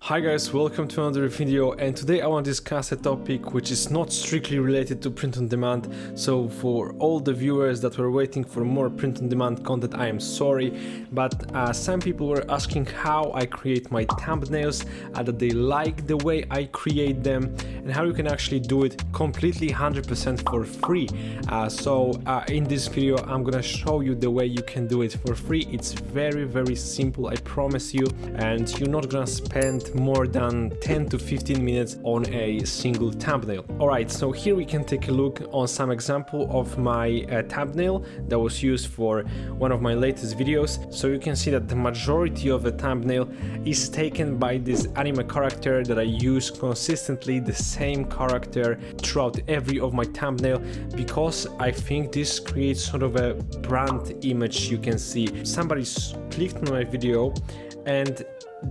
Hi guys, welcome to another video, and today I want to discuss a topic which is not strictly related to print on demand. So for all the viewers that were waiting for more print on demand content, I am sorry, but some people were asking how I create my thumbnails, that they like the way I create them, and how you can actually do it completely 100% for free. In this video I'm gonna show you the way you can do it for free. It's very simple, I promise you, and you're not gonna spend more than 10 to 15 minutes on a single thumbnail. Alright, so here we can take a look on some example of my thumbnail that was used for one of my latest videos. So you can see that the majority of the thumbnail is taken by this anime character that I use consistently, the same character throughout every of my thumbnail, because I think this creates sort of a brand image. You can see somebody's clicked on my video and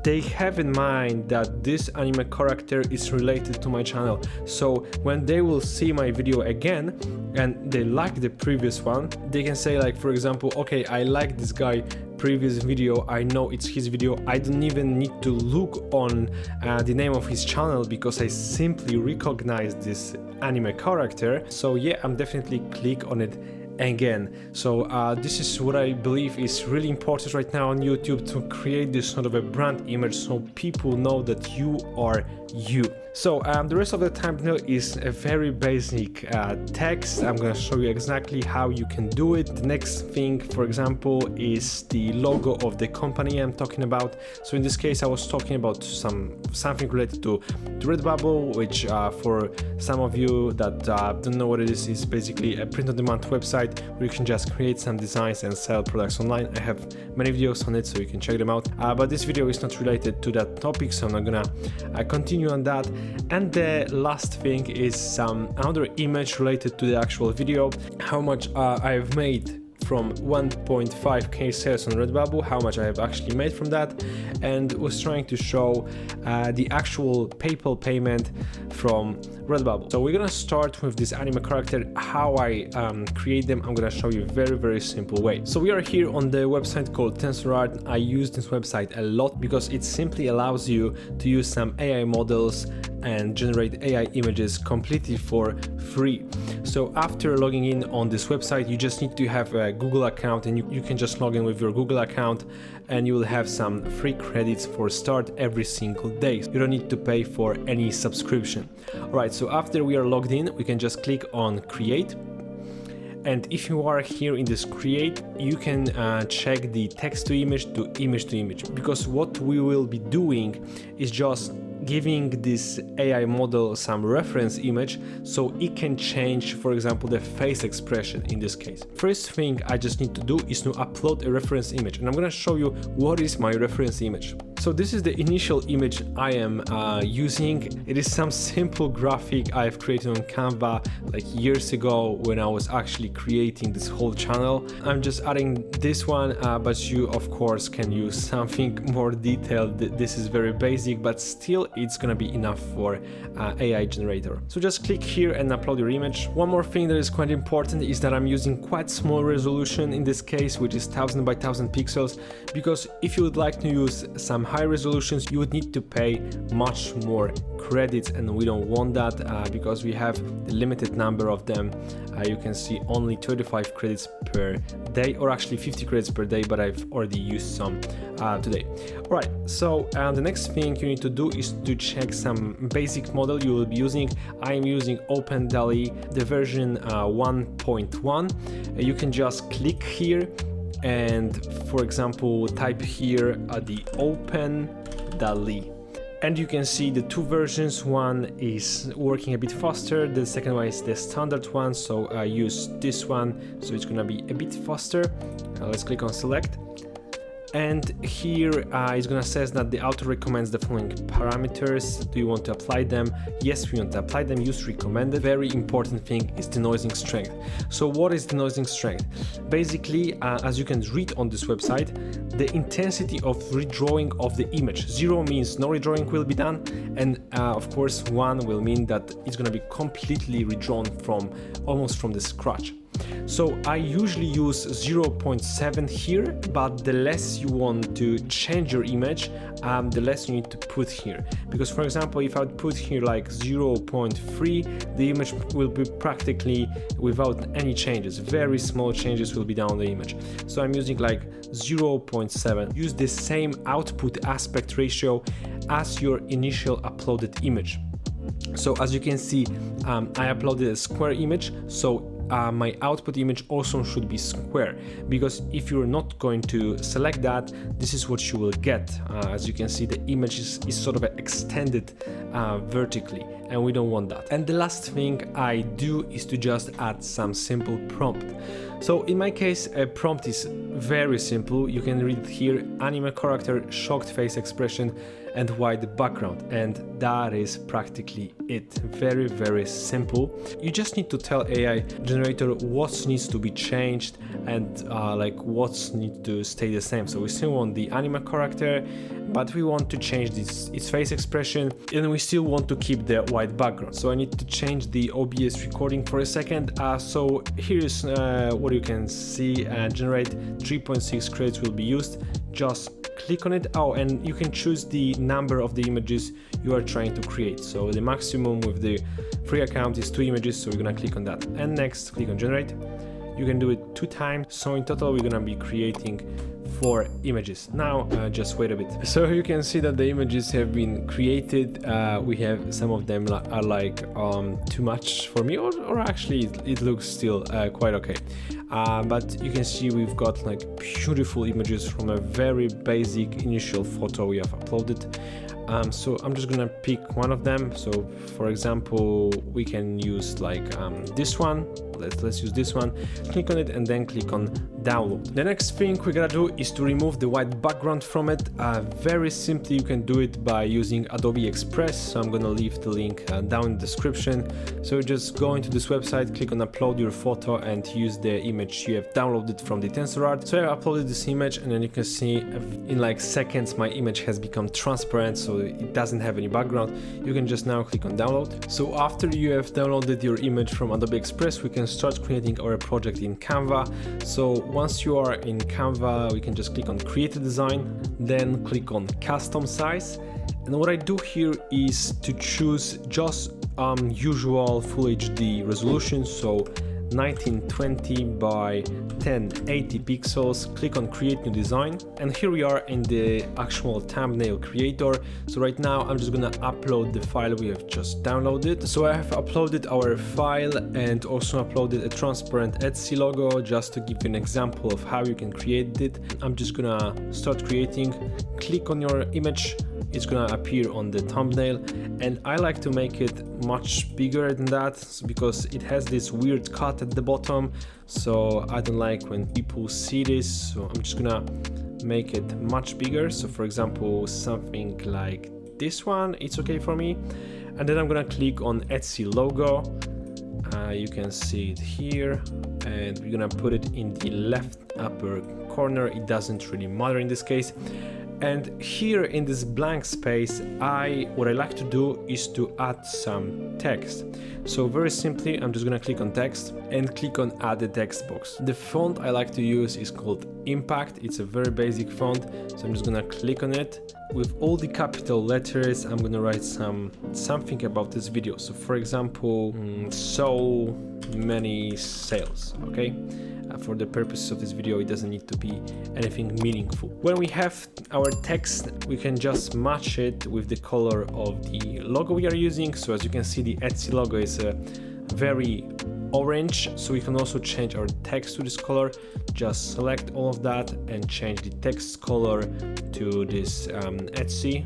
they have in mind that this anime character is related to my channel. So when they will see my video again and they like the previous one, they can say, like, for example, okay, I like this guy previous video, I know it's his video, I don't even need to look on the name of his channel because I simply recognize this anime character. So yeah, I'm definitely click on it again. So this is what I believe is really important right now on YouTube, to create this sort of a brand image so people know that you are you. So the rest of the thumbnail is a very basic text. I'm gonna show you exactly how you can do it. The next thing, for example, is the logo of the company I'm talking about. So in this case I was talking about something related to Redbubble, which for some of you that don't know what it is basically a print-on-demand website where you can just create some designs and sell products online. I have many videos on it, so you can check them out, but this video is not related to that topic, so I'm not gonna continue on that. And the last thing is another image related to the actual video, how much I've made from 1.5k sales on Redbubble, how much I have actually made from that, and was trying to show the actual PayPal payment from Redbubble. So we're gonna start with this anime character. How I create them, I'm gonna show you a very simple way. So we are here on the website called TensorArt. I use this website a lot because it simply allows you to use some AI models and generate AI images completely for free. So after logging in on this website, you just need to have a Google account, and you can just log in with your Google account and you will have some free credits for start every single day. You don't need to pay for any subscription. Alright, so after we are logged in, we can just click on create. And if you are here in this create, you can check the text to image to image, because what we will be doing is just giving this AI model some reference image so it can change, for example, the face expression in this case. First thing I just need to do is to upload a reference image, and I'm gonna show you what is my reference image. So this is the initial image I am using. It is some simple graphic I've created on Canva like years ago when I was actually creating this whole channel. I'm just adding this one, but you of course can use something more detailed. This is very basic, but still it's gonna be enough for AI generator. So just click here and upload your image. One more thing that is quite important is that I'm using quite small resolution in this case, which is 1000 by 1000 pixels, because if you would like to use some high resolutions, you would need to pay much more credits, and we don't want that because we have the limited number of them. You can see only 35 credits per day, or actually 50 credits per day, but I've already used some today. Alright, so the next thing you need to do is to check some basic model you will be using. I am using OpenDALL-E, the version 1.1. You can just click here and, for example, type here the OpenDALL-E. And you can see the two versions. One is working a bit faster, the second one is the standard one, so I use this one, so it's gonna be a bit faster. Let's click on select. And here it's gonna say that the author recommends the following parameters. Do you want to apply them? Yes, we want to apply them. Use recommended. Very important thing is denoising strength. So what is denoising strength? Basically, as you can read on this website, the intensity of redrawing of the image. 0 means no redrawing will be done, and of course 1 will mean that it's gonna be completely redrawn from almost from the scratch. So I usually use 0.7 here, but the less you want to change your image, the less you need to put here. Because for example, if I would put here like 0.3, the image will be practically without any changes. Very small changes will be down on the image. So I'm using like 0.7. Use the same output aspect ratio as your initial uploaded image. So as you can see, I uploaded a square image, so my output image also should be square, because if you're not going to select that, this is what you will get. As you can see, the image is sort of extended vertically, and we don't want that. And the last thing I do is to just add some simple prompt. So in my case, a prompt is very simple. You can read it here: anime character, shocked face expression, and white background, and that is practically it. Very, very simple. You just need to tell AI generator what needs to be changed and like what needs to stay the same. So we still want the anime character, but we want to change its face expression, and we still want to keep the white background. So I need to change the OBS recording for a second. So here's what you can see, generate 3.6 credits will be used. Just click on it. Oh, and you can choose the number of the images you are trying to create. So the maximum with the free account is 2 images, so we're gonna click on that. And next, click on generate. You can do it 2 times. So in total, we're gonna be creating 4 images. Now, just wait a bit. So you can see that the images have been created. We have some of them are like too much for me, or actually it looks still quite okay. But you can see we've got like beautiful images from a very basic initial photo we have uploaded. So I'm just gonna pick one of them. So for example, we can use like this one. Let's use this one. Click on it and then click on download. The next thing we're gonna do is to remove the white background from it. Very simply, you can do it by using Adobe Express. So I'm gonna leave the link down in the description. So just go into this website, click on upload your photo, and use the image you have downloaded from the TensorArt. So I uploaded this image, and then you can see in like seconds my image has become transparent, so it doesn't have any background. You can just now click on download. So after you have downloaded your image from Adobe Express, we can start creating our project in Canva. So once you are in Canva, we can just click on create a design, then click on custom size. And what I do here is to choose just usual full HD resolution, so 1920 by 1080 pixels. Click on create new design, and here we are in the actual thumbnail creator. So right now I'm just gonna upload the file we have just downloaded. So I have uploaded our file and also uploaded a transparent Etsy logo just to give you an example of how you can create it. I'm just gonna start creating. Click on your image, it's gonna appear on the thumbnail, and I like to make it much bigger than that because it has this weird cut at the bottom, so I don't like when people see this. So I'm just gonna make it much bigger. So for example, something like this one, it's okay for me. And then I'm gonna click on Etsy logo. You can see it here, and we're gonna put it in the left upper corner. It doesn't really matter in this case. And here in this blank space, what I like to do is to add some text. So very simply, I'm just gonna click on text and click on add a text box. The font I like to use is called Impact. It's a very basic font. So I'm just gonna click on it. With all the capital letters, I'm gonna write something about this video. So for example, so many sales, okay? For the purposes of this video, it doesn't need to be anything meaningful. When we have our text, we can just match it with the color of the logo we are using. So as you can see, the Etsy logo is very orange, so we can also change our text to this color. Just select all of that and change the text color to this Etsy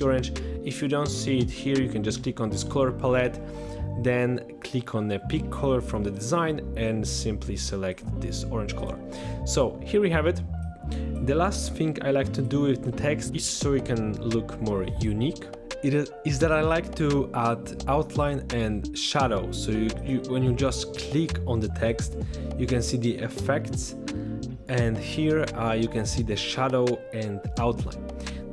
orange. If you don't see it here, you can just click on this color palette, then click on the pick color from the design and simply select this orange color. So here we have it. The last thing I like to do with the text is so it can look more unique. Is that I like to add outline and shadow. So when you just click on the text, you can see the effects, and here you can see the shadow and outline.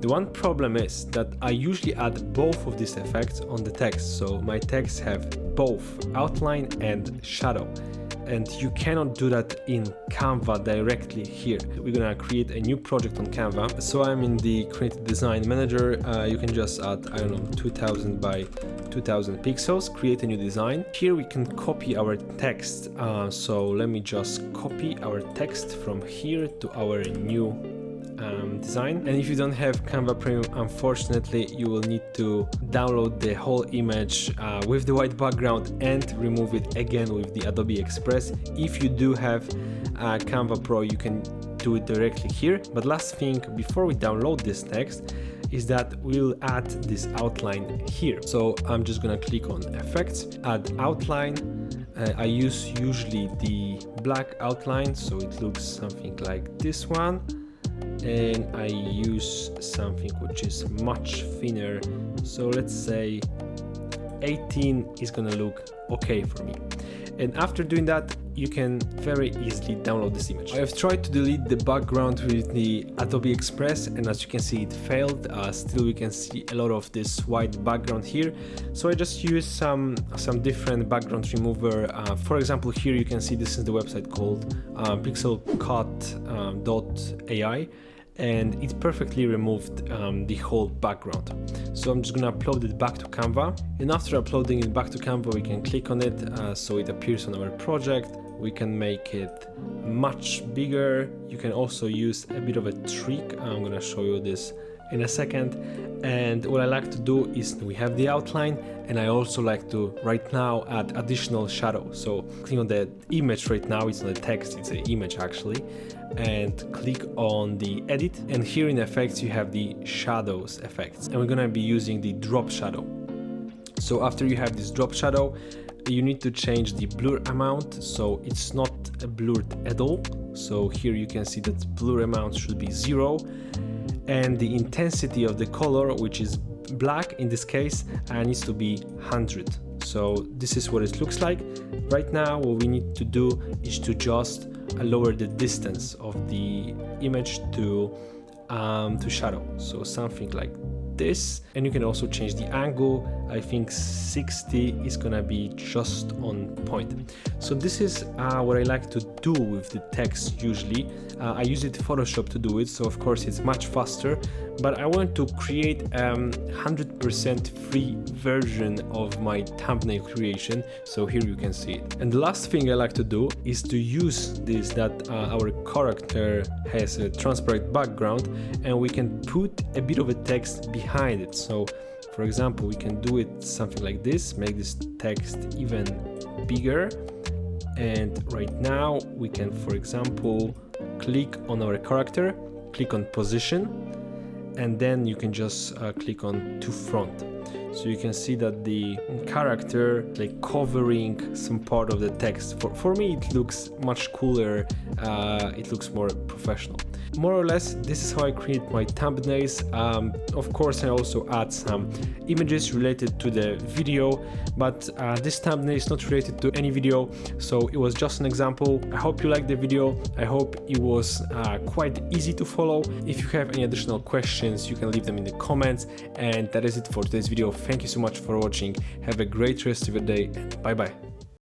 The one problem is that I usually add both of these effects on the text, so my texts have both outline and shadow. and you cannot do that in Canva directly here. We're gonna create a new project on Canva. So I'm in the Creative Design Manager. You can just add, I don't know, 2000 by 2000 pixels, create a new design. Here we can copy our text. So let me just copy our text from here to our new design. And if you don't have Canva Premium, unfortunately you will need to download the whole image with the white background and remove it again with the Adobe Express. If you do have Canva Pro, you can do it directly here. But last thing before we download this text is that we'll add this outline here. So I'm just gonna click on Effects, Add Outline. I use usually the black outline, so it looks something like this one. And I use something which is much thinner, so let's say 18 is gonna look okay for me. And after doing that, you can very easily download this image. I have tried to delete the background with the Adobe Express, and as you can see, it failed. Still we can see a lot of this white background here, so I just use some different background remover. For example, here you can see this is the website called pixelcut.ai, and it perfectly removed the whole background. So I'm just gonna upload it back to Canva, and after uploading it back to Canva, we can click on it so it appears on our project. We can make it much bigger. You can also use a bit of a trick. I'm gonna show you this in a second. And what I like to do is we have the outline, and I also like to right now add additional shadow. So click on the image right now, it's not a text, it's an image actually, and click on the edit, and here in effects you have the shadows effects, and we're gonna be using the drop shadow. So after you have this drop shadow, you need to change the blur amount, so it's not blurred at all. So here you can see that blur amount should be 0, and the intensity of the color, which is black in this case, needs to be 100. So this is what it looks like. Right now what we need to do is to just lower the distance of the image to shadow, so something like this. And you can also change the angle. I think 60 is gonna be just on point. So this is what I like to do with the text usually. I use it in Photoshop to do it, so of course it's much faster, but I want to create 100% free version of my thumbnail creation, so here you can see it. And the last thing I like to do is to use this, that our character has a transparent background, and we can put a bit of a text behind it. So for example, we can do it something like this, make this text even bigger. And right now we can, for example, click on our character, click on position, and then you can just click on to front. So you can see that the character like covering some part of the text. For me it looks much cooler, it looks more professional. More or less, this is how I create my thumbnails. Of course, I also add some images related to the video, but this thumbnail is not related to any video, so it was just an example. I hope you liked the video. I hope it was quite easy to follow. If you have any additional questions, you can leave them in the comments. And that is it for today's video. Thank you so much for watching. Have a great rest of your day, and bye bye.